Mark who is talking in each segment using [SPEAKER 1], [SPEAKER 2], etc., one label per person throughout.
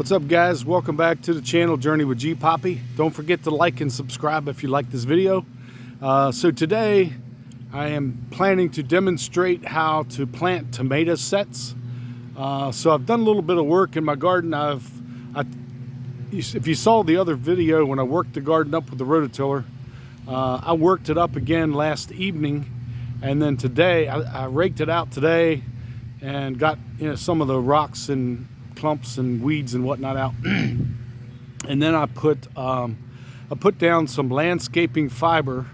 [SPEAKER 1] What's up, guys? Welcome back to the channel Journey with G Poppy. Don't forget to like and subscribe if you like this video. So today I am planning to demonstrate how to plant tomato sets. So I've done a little bit of work in my garden. If you saw the other video when I worked the garden up with the rototiller, I worked it up again last evening, and then today I raked it out today and got some of the rocks and clumps and weeds and whatnot out. And then I put down some landscaping fiber,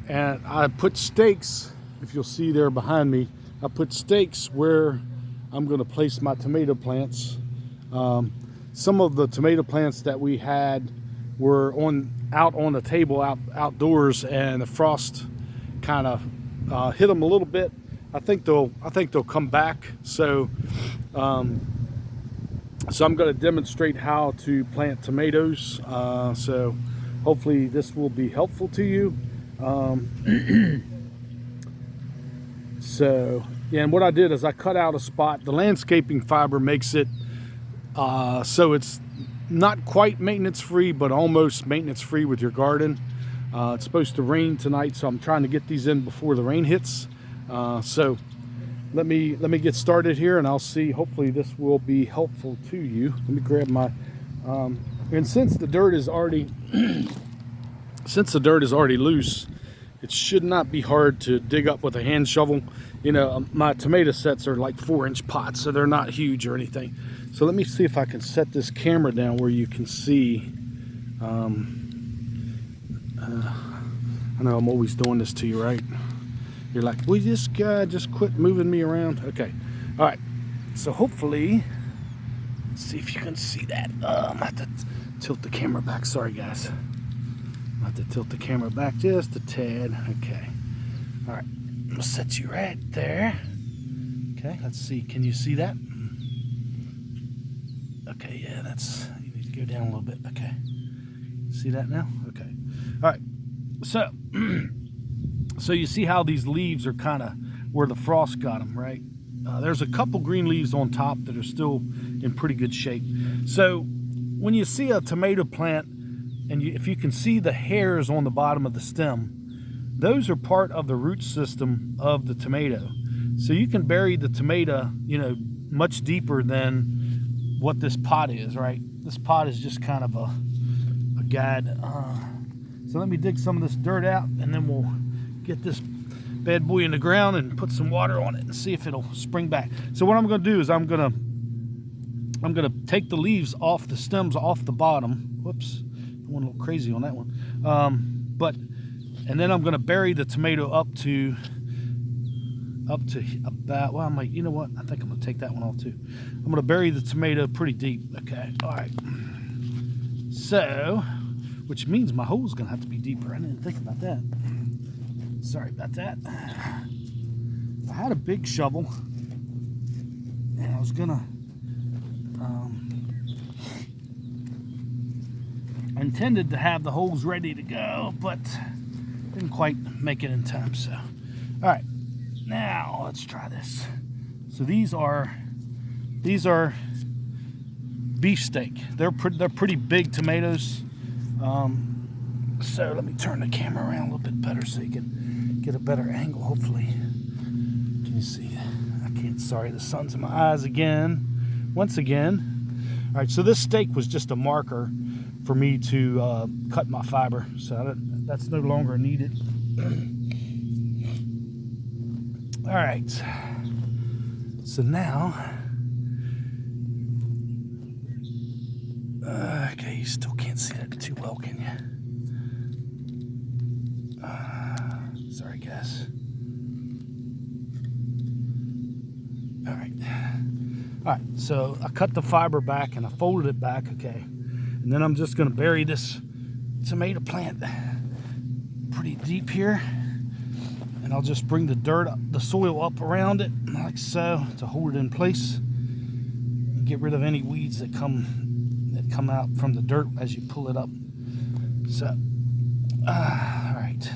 [SPEAKER 1] and I put stakes, if you'll see there behind me, I put stakes where I'm going to place my tomato plants. Some of the tomato plants that we had were out on the table outdoors, and the frost kind of hit them a little bit. I think they'll come back. So I'm going to demonstrate how to plant tomatoes. So hopefully this will be helpful to you. And what I did is I cut out a spot. The landscaping fiber makes it so it's not quite maintenance free, but almost maintenance free with your garden. It's supposed to rain tonight, so I'm trying to get these in before the rain hits. So let me get started here, and I'll see. Hopefully this will be helpful to you. Let me grab my and since the dirt is already loose, it should not be hard to dig up with a hand shovel. My tomato sets are like 4-inch pots, so they're not huge or anything. So let me see if I can set this camera down where you can see. I know I'm always doing this to you, right? You're like, will this guy just quit moving me around? Okay. All right. So hopefully, let's see if you can see that. I'm going to have to tilt the camera back. Sorry, guys. I'm going to have to tilt the camera back just a tad. Okay. All right. I'm going to set you right there. Okay. Let's see. Can you see that? Okay. Yeah, you need to go down a little bit. Okay. See that now? Okay. All right. So you see how these leaves are kind of where the frost got them, right? There's a couple green leaves on top that are still in pretty good shape. So when you see a tomato plant, and if you can see the hairs on the bottom of the stem, those are part of the root system of the tomato. So you can bury the tomato, much deeper than what this pot is, right? This pot is just kind of a guide. So let me dig some of this dirt out, and then we'll get this bad boy in the ground and put some water on it and see if it'll spring back. So what I'm going to do is I'm going to take the leaves off the stems off the bottom. Whoops, I went a little crazy on that one. And then I'm going to bury the tomato up to about, well, you know what? I think I'm going to take that one off too. I'm going to bury the tomato pretty deep. Okay, all right. So, which means my hole's going to have to be deeper. I didn't think about that. Sorry about that. I had a big shovel, and I was gonna I intended to have the holes ready to go, but didn't quite make it in time. So, all right, now let's try this. So these are beefsteak. They're pretty big tomatoes. So let me turn the camera around a little bit better so you can get a better angle, hopefully. Can you see? I can't. Sorry, the sun's in my eyes again. Once again. All right, so this stake was just a marker for me to cut my fiber. So that's no longer needed. All right. So now, okay, you still can't see that too well, can you? Sorry, guys. All right, so I cut the fiber back and I folded it back, okay. And then I'm just gonna bury this tomato plant pretty deep here. And I'll just bring the soil up around it, like so, to hold it in place. And get rid of any weeds that come out from the dirt as you pull it up. So, all right.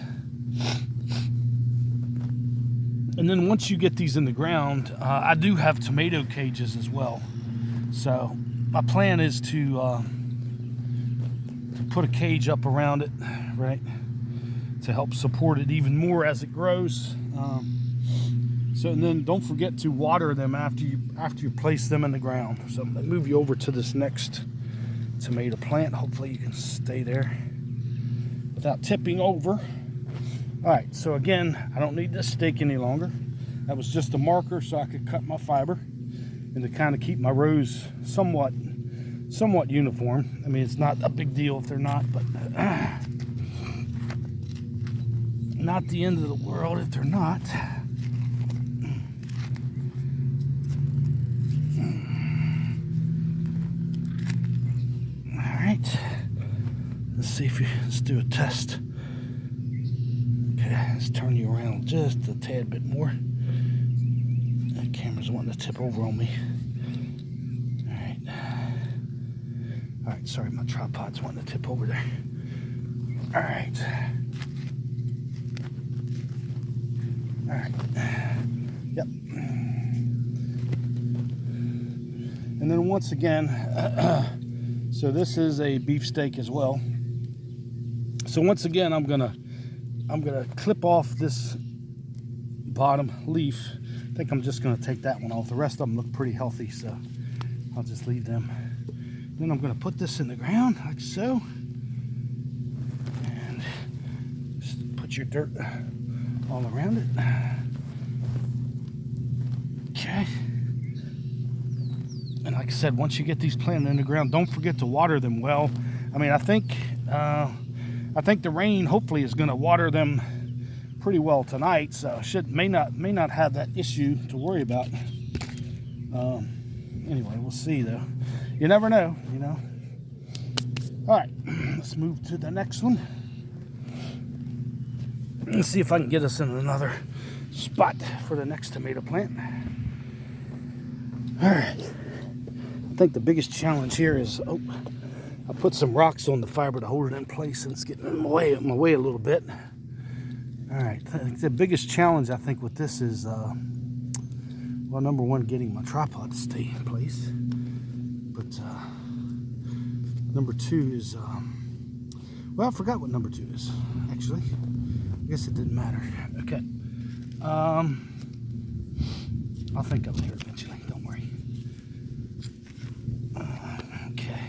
[SPEAKER 1] And then once you get these in the ground, I do have tomato cages as well. So my plan is to put a cage up around it, right, to help support it even more as it grows. So, and then don't forget to water them after you place them in the ground. So I'm gonna move you over to this next tomato plant. Hopefully you can stay there without tipping over. All right, so again, I don't need this stake any longer. That was just a marker so I could cut my fiber and to kind of keep my rows somewhat uniform. I mean, it's not a big deal if they're not, but not the end of the world if they're not. All right, let's see if let's do a test. Okay, let's turn you around just a tad bit more. That camera's wanting to tip over on me. All right, sorry, my tripod's wanting to tip over there. All right. All right. Yep. And then once again, so this is a beefsteak as well. So once again, I'm gonna clip off this bottom leaf. I think I'm just gonna take that one off. The rest of them look pretty healthy, so I'll just leave them. Then I'm going to put this in the ground like so, and just put your dirt all around it. Okay. And like I said, once you get these planted in the ground, don't forget to water them well. I mean, I think the rain hopefully is going to water them pretty well tonight, so may not have that issue to worry about. Anyway, we'll see though. You never know, you know. All right, let's move to the next one. Let's see if I can get us in another spot for the next tomato plant. All right. I think the biggest challenge here is, I put some rocks on the fiber to hold it in place, and it's getting in my way a little bit. All right, I think the biggest challenge I think with this is, well, number one, getting my tripod to stay in place. But number two is, well, I forgot what number two is, actually. I guess it didn't matter. Okay. I'll think of it here eventually, don't worry. Okay.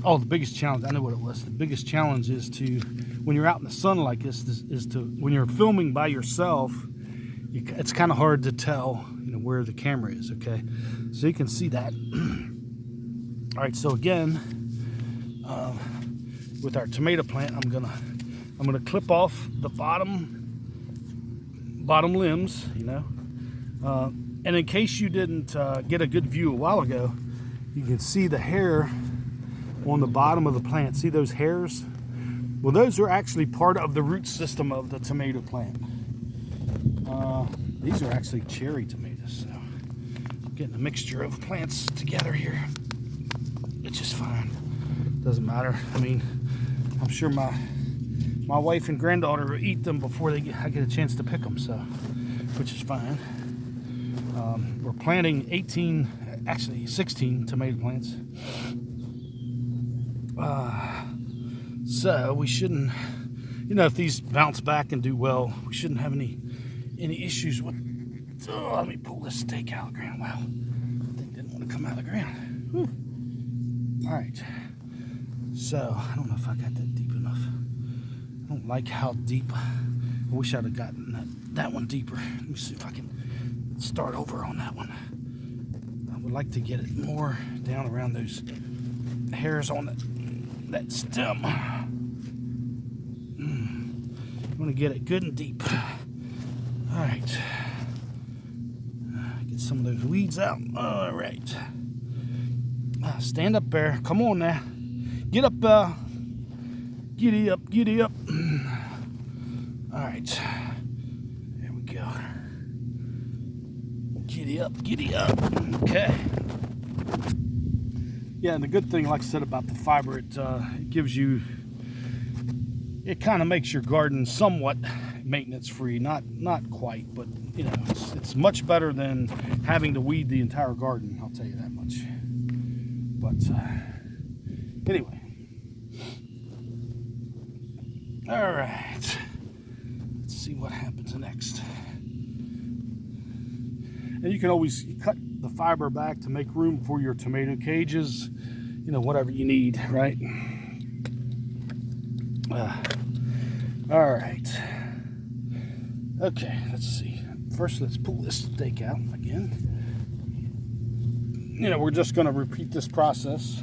[SPEAKER 1] Oh, the biggest challenge, I know what it was. The biggest challenge is to, when you're out in the sun like this, is to, when you're filming by yourself, it's kind of hard to tell, you know, where the camera is, okay? So you can see that. All right, so again, with our tomato plant, I'm gonna clip off the bottom limbs, you know. And in case you didn't get a good view a while ago, you can see the hair on the bottom of the plant. See those hairs? Well, those are actually part of the root system of the tomato plant. These are actually cherry tomatoes, so I'm getting a mixture of plants together here, which is fine. Doesn't matter. I mean, I'm sure my wife and granddaughter will eat them before I get a chance to pick them, so, which is fine. We're planting 16 tomato plants. So we shouldn't, you know, if these bounce back and do well, we shouldn't have any issues with. Oh, let me pull this stake out of the ground. Wow, that thing didn't want to come out of the ground. Whew. All right, so I don't know if I got that deep enough. I don't like how deep. I wish I'd have gotten that one deeper. Let me see if I can start over on that one. I would like to get it more down around those hairs on that stem. I'm gonna get it good and deep. All right, get some of those weeds out. All right, stand up there. Come on now, get up. Giddy up, giddy up. All right, there we go. Giddy up, giddy up. Okay. Yeah, and the good thing, like I said, about the fiber, it gives you, it kind of makes your garden somewhat maintenance free. Not quite, but you know, it's much better than having to weed the entire garden. I'll tell you that much. much. But anyway. All right. Let's see what happens next. And you can always cut the fiber back to make room for your tomato cages, you know, whatever you need, right? All right. Okay, let's see. First, let's pull this stake out again. You know, we're just going to repeat this process.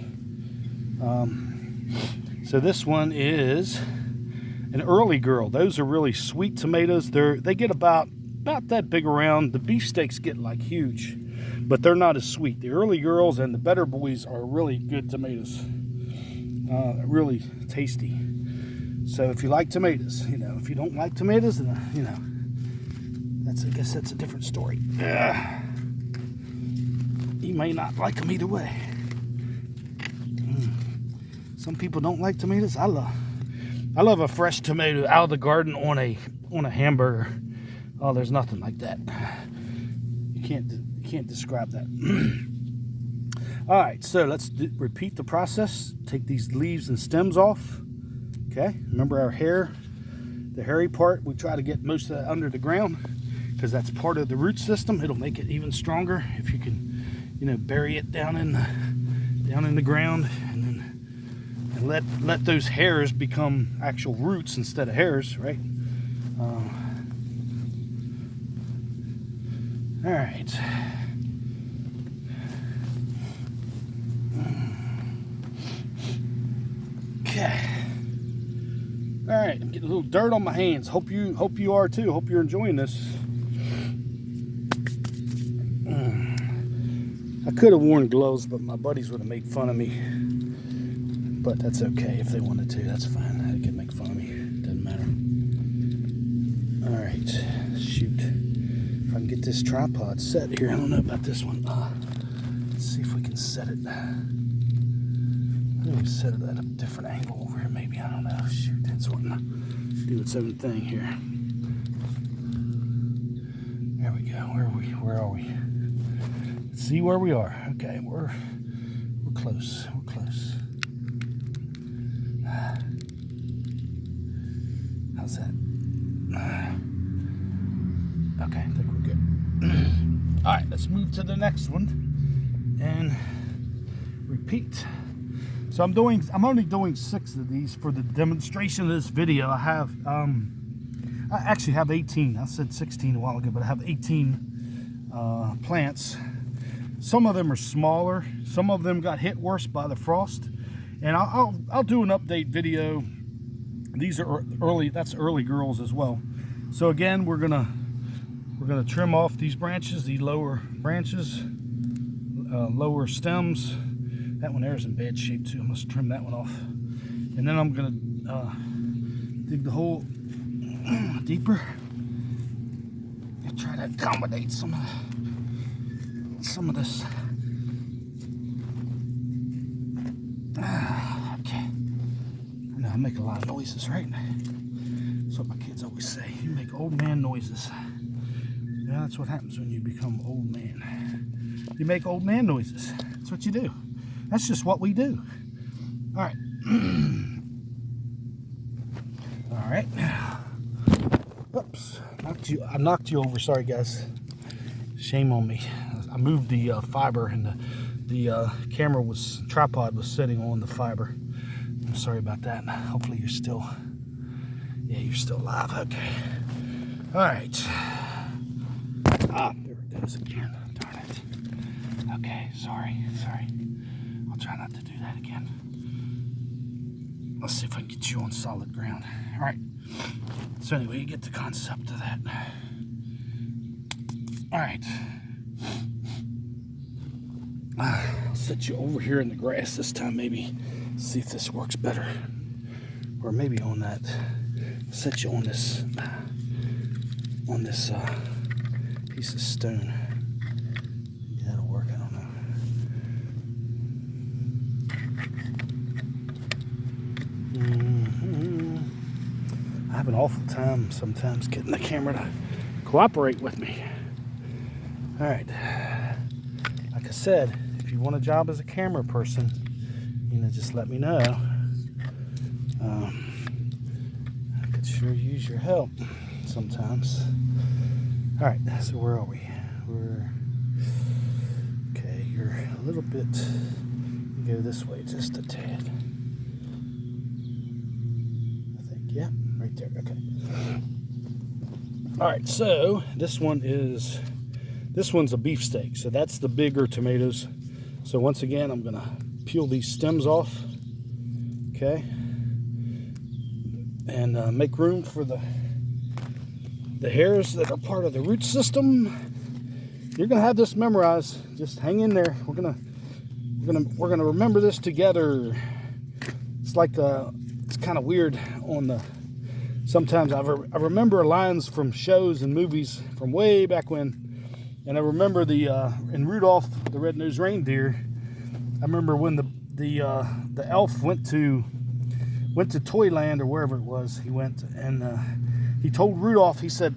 [SPEAKER 1] So this one is an early girl. Those are really sweet tomatoes. They get about that big around. The beefsteaks get like huge, but they're not as sweet. The early girls and the better boys are really good tomatoes. Really tasty. So if you like tomatoes, you know, if you don't like tomatoes, then, you know, I guess that's a different story. You may not like them either way. Some people don't like tomatoes. I love a fresh tomato out of the garden on a hamburger. Oh, there's nothing like that. You can't describe that. All right, so let's repeat the process. Take these leaves and stems off. Okay, remember our hair, the hairy part. We try to get most of that under the ground because that's part of the root system. It'll make it even stronger if you can, you know, bury it down in the ground, and then let those hairs become actual roots instead of hairs, right? All right. Okay. All right, I'm getting a little dirt on my hands. Hope you are too. Hope you're enjoying this. I could have worn gloves, but my buddies would have made fun of me. But that's okay. If they wanted to, that's fine. They can make fun of me. Doesn't matter. All right, shoot. If I can get this tripod set here. I don't know about this one. Let's see if we can set it. I think we set it at a different angle over here. Maybe, I don't know. Shoot, it's wanting to do its own thing here. There we go. Where are we? Let's see where we are. Okay, we're close. We're close. How's that? Okay, I think we're good. All right, let's move to the next one and repeat. So I'm only doing 6 of these for the demonstration of this video. I actually have 18. I said 16 a while ago, but I have 18 plants. Some of them are smaller. Some of them got hit worse by the frost. And I'll do an update video. These are early. That's early girls as well. So again, we're gonna trim off these branches, the lower branches, lower stems. That one there is in bad shape too. I must trim that one off. And then I'm gonna dig the hole deeper and try to accommodate some of this. Okay. I know I make a lot of noises, right? That's what my kids always say. You make old man noises. Yeah, that's what happens when you become old man. You make old man noises. That's what you do. That's just what we do. All right. All right. Oops. I knocked you over. Sorry, guys. Shame on me. I moved the fiber, and the tripod was sitting on the fiber. I'm sorry about that. Hopefully you're still alive. Okay. All right. There it goes again. Darn it. Okay. Sorry. I'll try not to do that again. Let's see if I can get you on solid ground. All right. So anyway, you get the concept of that. All right. I'll set you over here in the grass this time, maybe. See if this works better. Or maybe on that. Set you on this piece of stone. Maybe that'll work. I don't know. I have an awful time sometimes getting the camera to cooperate with me. All right. Like I said, if you want a job as a camera person, you know, just let me know. I could sure use your help sometimes. All right, so where are we? Okay, you're a little bit, go this way just a tad. I think, yeah, right there, okay. All right, so this one's a beefsteak, so that's the bigger tomatoes. So once again, I'm gonna peel these stems off, okay, and make room for the hairs that are part of the root system. You're gonna have this memorized. Just hang in there. We're gonna remember this together. It's like it's kind of weird on the. Sometimes I remember lines from shows and movies from way back when, and I remember in Rudolph the Red-Nosed Reindeer. I remember when the elf went to Toyland or wherever it was. He went and he told Rudolph. He said,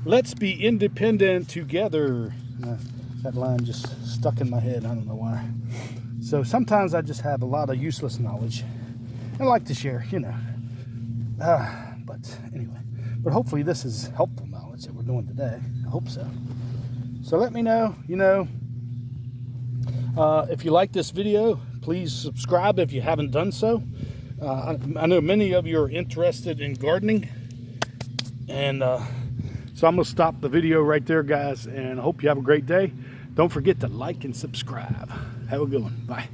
[SPEAKER 1] "Let's be independent together." That line just stuck in my head. I don't know why. So sometimes I just have a lot of useless knowledge I like to share, you know. But anyway, but hopefully this is helpful knowledge that we're doing today. I hope so. So let me know, you know, if you like this video, please subscribe if you haven't done so. I know many of you are interested in gardening, and so I'm gonna stop the video right there, guys, and I hope you have a great day. Don't forget to like and subscribe. Have a good one. Bye.